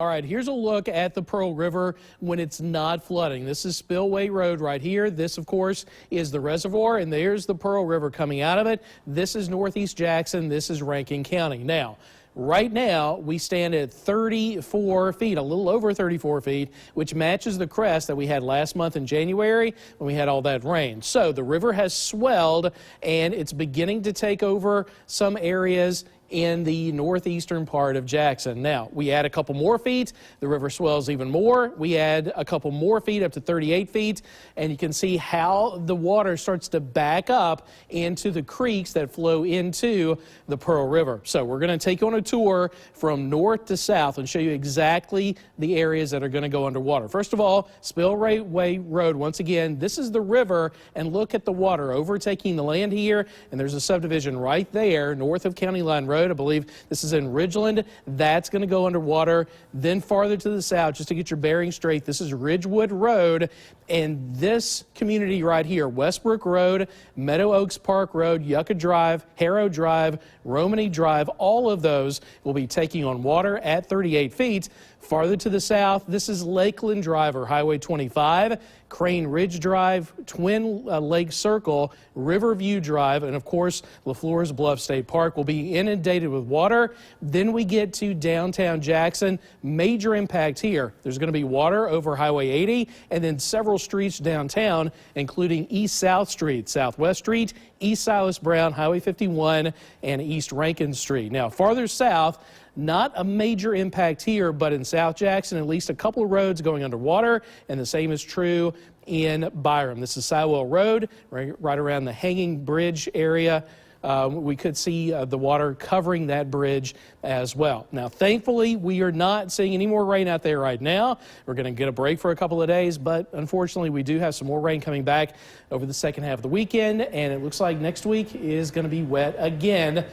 All right, here's a look at the Pearl River when it's not flooding. This is Spillway Road right here. This, of course, is the reservoir, and there's the Pearl River coming out of it. This is Northeast Jackson. This is Rankin County. Now, right now, we stand at 34 feet, a little over 34 feet, which matches the crest that we had last month in January when we had all that rain. So the river has swelled, and it's beginning to take over some areas in the northeastern part of Jackson. Now, we add a couple more feet, the river swells even more. We add a couple more feet up to 38 feet, and you can see how the water starts to back up into the creeks that flow into the Pearl River. So we're going to take you on a tour from north to south and show you exactly the areas that are going to go underwater. First of all, Spillway Road, once again, this is the river, and look at the water overtaking the land here, and there's a subdivision right there north of County Line Road. I believe this is in Ridgeland. That's going to go underwater. Then farther to the south, just to get your bearings straight, this is Ridgewood Road. And this community right here, Westbrook Road, Meadow Oaks Park Road, Yucca Drive, Harrow Drive, Romany Drive, all of those will be taking on water at 38 feet. Farther to the south, this is Lakeland Drive or Highway 25, Crane Ridge Drive, Twin Lake Circle, Riverview Drive, and of course, LaFleur's Bluff State Park will be inundated with water. Then we get to downtown Jackson. Major impact here. There's going to be water over Highway 80 and then several streets downtown, including East South Street, Southwest Street, East Silas Brown, Highway 51, and East Rankin Street. Now, farther south, not a major impact here, but in South Jackson, at least a couple of roads going underwater, and the same is true in Byram. This is Sywell Road, right around the Hanging Bridge area. We could see the water covering that bridge as well. Now, thankfully, we are not seeing any more rain out there right now. We're going to get a break for a couple of days, but unfortunately, we do have some more rain coming back over the second half of the weekend, and it looks like next week is going to be wet again.